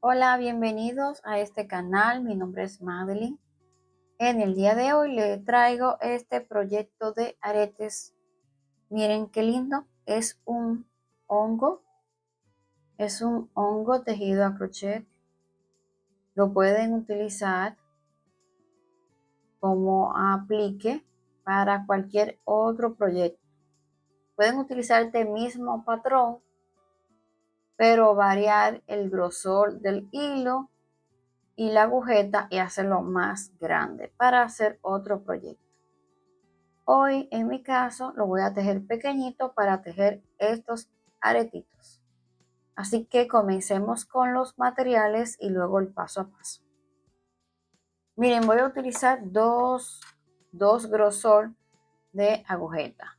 Hola, bienvenidos a este canal. Mi nombre es Madeline. En el día de hoy le traigo este proyecto de aretes. Miren qué lindo. Hongo. Es un hongo tejido a crochet. Lo pueden utilizar como aplique para cualquier otro proyecto. Pueden utilizar este mismo patrón, pero variar el grosor del hilo y la agujeta y hacerlo más grande para hacer otro proyecto. Hoy en mi caso lo voy a tejer pequeñito para tejer estos aretitos. Así que comencemos con los materiales y luego el paso a paso. Miren, voy a utilizar dos grosor de agujeta.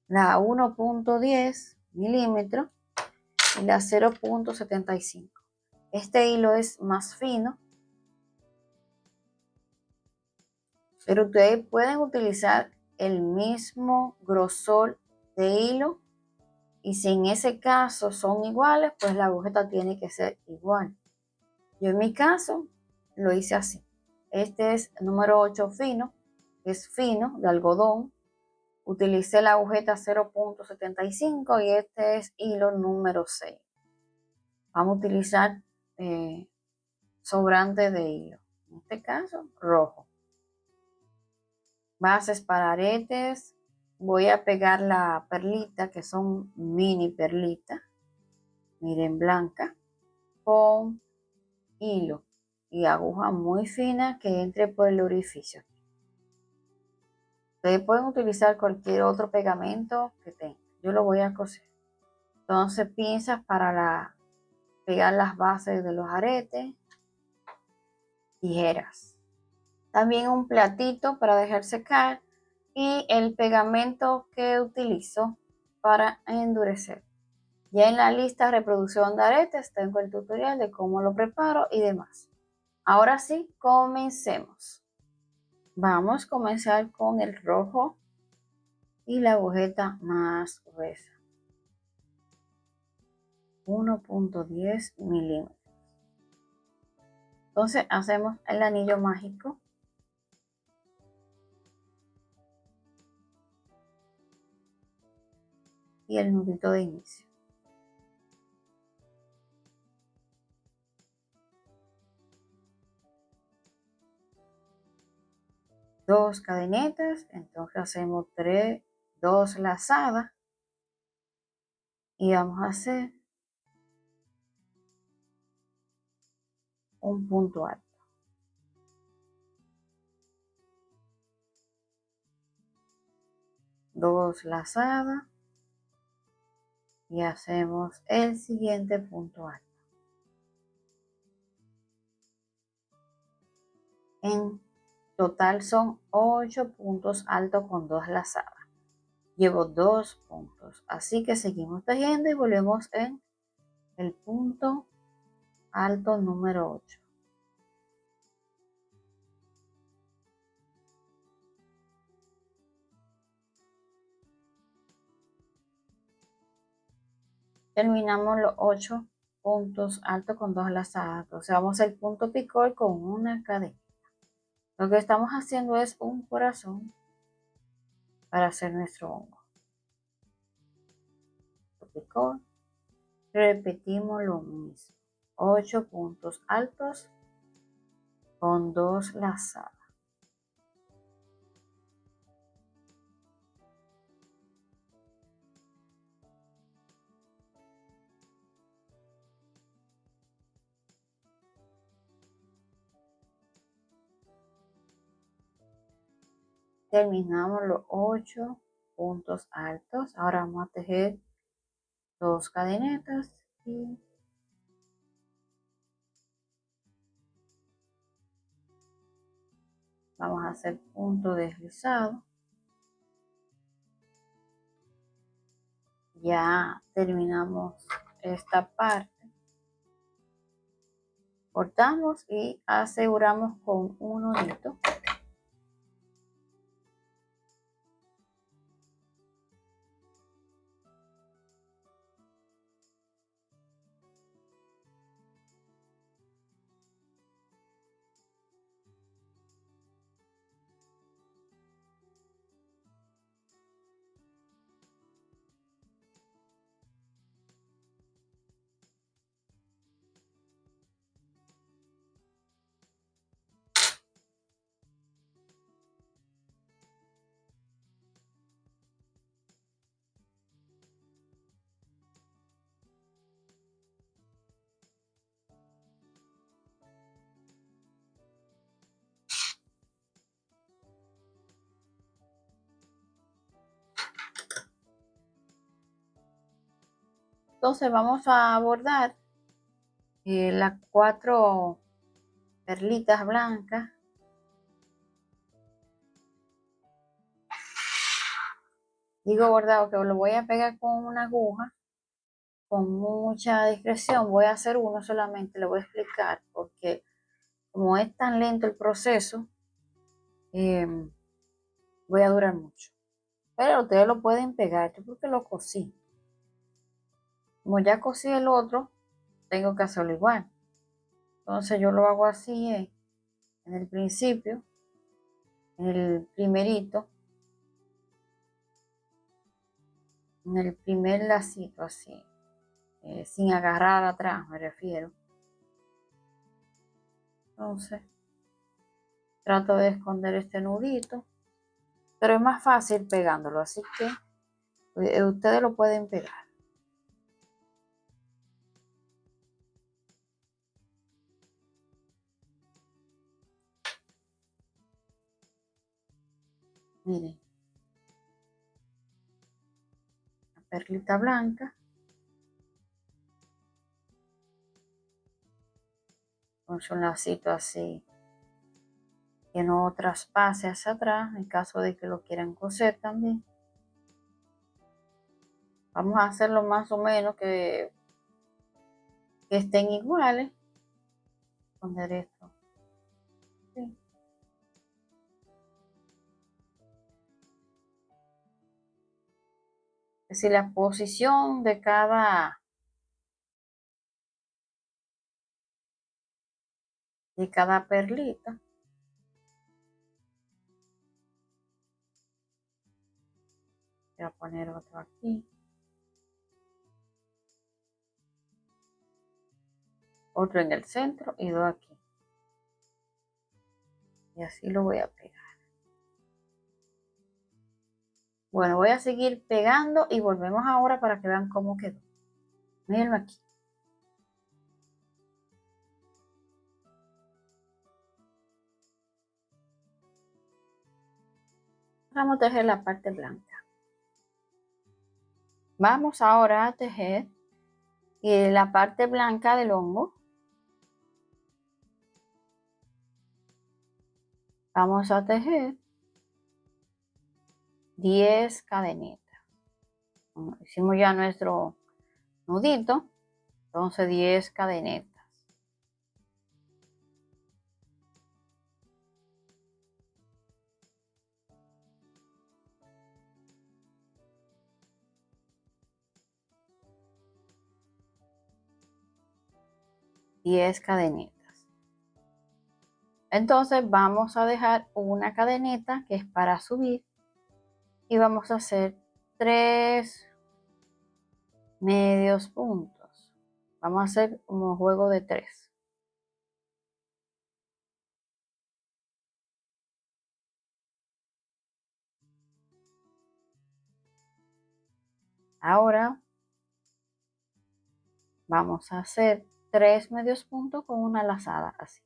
La 1.10 milímetros y la 0.75. Este hilo es más fino, pero ustedes pueden utilizar el mismo grosor de hilo, y si en ese caso son iguales, pues la agujeta tiene que ser igual. Yo en mi caso lo hice así. Este es número 8 fino, es fino de algodón. Utilicé la agujeta 0.75 y este es hilo número 6. Vamos a utilizar sobrante de hilo, en este caso rojo. Bases para aretes. Voy a pegar la perlita, que son mini perlitas, miren, blanca, con hilo y aguja muy fina que entre por el orificio. Ustedes pueden utilizar cualquier otro pegamento que tengan. Yo lo voy a coser. Entonces, pinzas para pegar las bases de los aretes, tijeras. También un platito para dejar secar y el pegamento que utilizo para endurecer. Ya en la lista reproducción de aretes tengo el tutorial de cómo lo preparo y demás. Ahora sí, comencemos. Vamos a comenzar con el rojo y la agujeta más gruesa. 1.10 milímetros. Entonces hacemos el anillo mágico. Y el nudito de inicio. Dos cadenetas, entonces hacemos 2 lazadas y vamos a hacer un punto alto. Dos lazadas y hacemos el siguiente punto alto. En total son 8 puntos altos con 2 lazadas. Llevo 2 puntos, así que seguimos tejiendo y volvemos en el punto alto número 8. Terminamos los 8 puntos altos con 2 lazadas. Entonces vamos al punto picot con una cadena. Lo que estamos haciendo es un corazón para hacer nuestro hongo. Picot. Repetimos lo mismo. 8 puntos altos con 2 lazadas. Terminamos los 8 puntos altos. Ahora vamos a tejer 2 cadenetas y vamos a hacer punto deslizado. Ya terminamos esta parte. Cortamos y aseguramos con un nudito. Entonces vamos a bordar las 4 perlitas blancas. Digo bordado que lo voy a pegar con una aguja con mucha discreción. Voy a hacer uno solamente, le voy a explicar porque como es tan lento el proceso, voy a durar mucho. Pero ustedes lo pueden pegar, yo porque lo cosí. Como ya cosí el otro, tengo que hacerlo igual. Entonces yo lo hago así en el principio, en el primerito, en el primer lacito así, sin agarrar atrás me refiero. Entonces trato de esconder este nudito, pero es más fácil pegándolo, así que ustedes lo pueden pegar. Miren, la perlita blanca con su lacito así, que no traspase hacia atrás en caso de que lo quieran coser también. Vamos a hacerlo más o menos que estén iguales. Poner esto. Sí. Es decir, la posición de cada perlita. Voy a poner otro aquí. Otro en el centro y dos aquí. Y así lo voy a pegar. Bueno, voy a seguir pegando y volvemos ahora para que vean cómo quedó. Mírenlo aquí. Vamos a tejer la parte blanca. Vamos ahora a tejer la parte blanca del hongo. Vamos a tejer 10 cadenitas. Hicimos ya nuestro nudito, entonces 10 cadenitas. Cadenitas. Entonces vamos a dejar una cadeneta que es para subir y vamos a hacer 3 medios puntos. Vamos a hacer como juego de 3. Ahora vamos a hacer 3 medios puntos con una lazada así.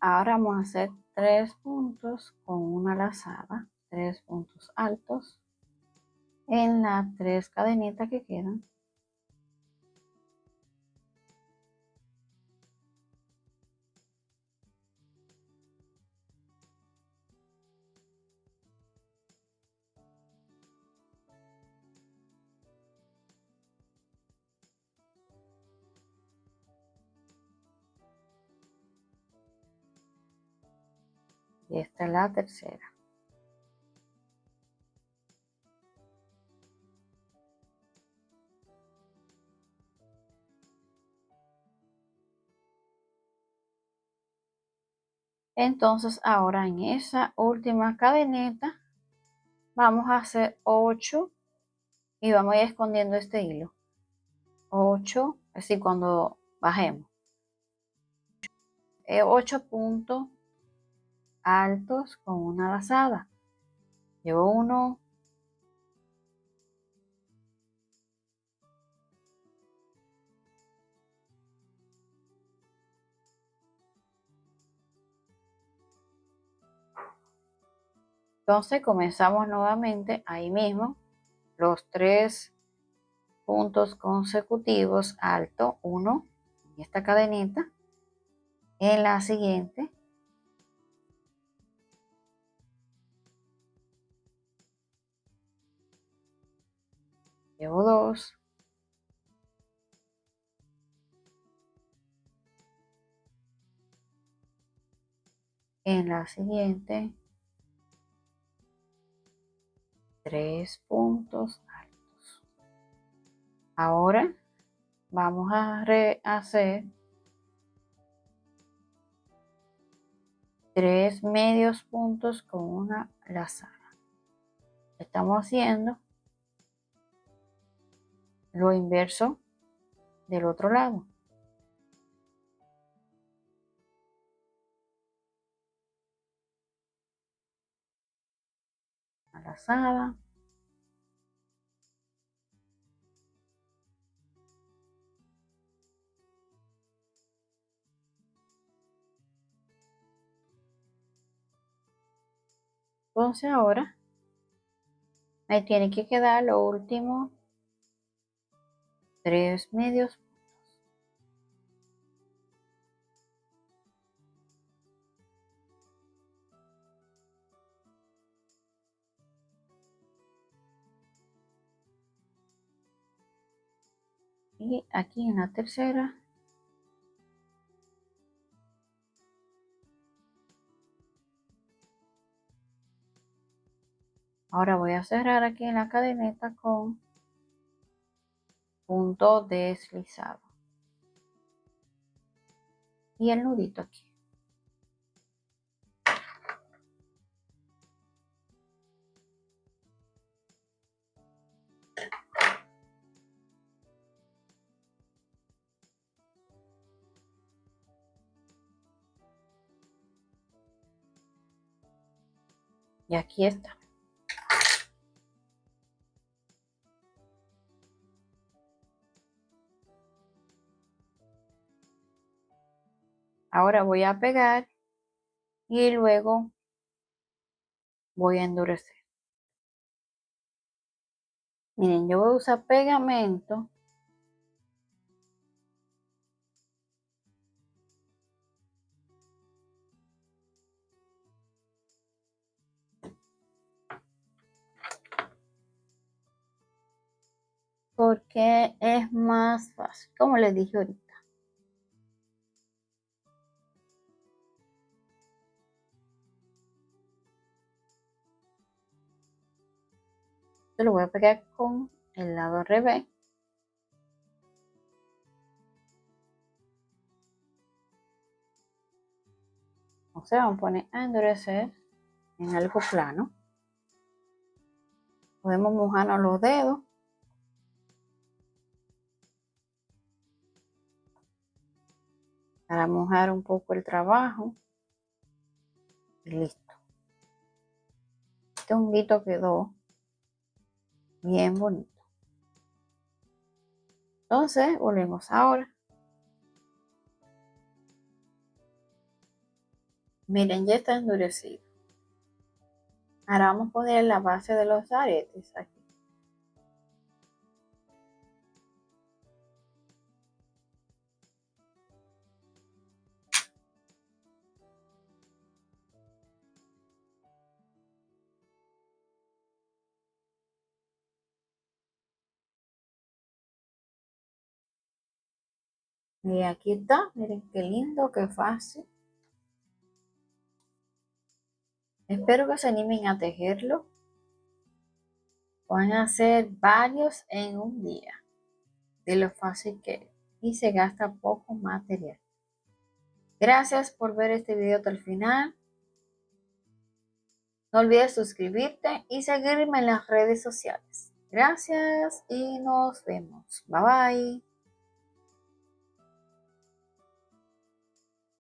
Ahora vamos a hacer 3 puntos con una lazada, 3 puntos altos en las 3 cadenitas que quedan. Y esta es la tercera. Entonces ahora en esa última cadeneta vamos a hacer 8 y vamos a ir escondiendo este hilo. 8, así cuando bajemos. 8 puntos altos con una lazada. Llevo 1, entonces comenzamos nuevamente ahí mismo los 3 puntos consecutivos alto, 1 en esta cadenita, en la siguiente llevo 2, en la siguiente 3 puntos altos. Ahora vamos a hacer 3 medios puntos con una lazada. Estamos haciendo lo inverso del otro lado. Una lazada. Entonces ahora me tiene que quedar lo último 3 medios puntos. Y aquí en la tercera ahora voy a cerrar aquí en la cadeneta con punto deslizado y el nudito aquí. Y aquí está. Ahora voy a pegar y luego voy a endurecer. Miren, yo voy a usar pegamento porque es más fácil, como les dije ahorita. Yo lo voy a pegar con el lado al revés. O sea, vamos a poner a endurecer en algo plano. Podemos mojarnos los dedos. Para mojar un poco el trabajo. Y listo. Este honguito quedó bien bonito. Entonces, volvemos ahora. Miren, ya está endurecido. Ahora vamos a poner la base de los aretes aquí. Y aquí está, miren qué lindo, qué fácil. Espero que se animen a tejerlo. Pueden hacer varios en un día, de lo fácil que es, y se gasta poco material. Gracias por ver este video hasta el final. No olvides suscribirte y seguirme en las redes sociales. Gracias y nos vemos. Bye bye.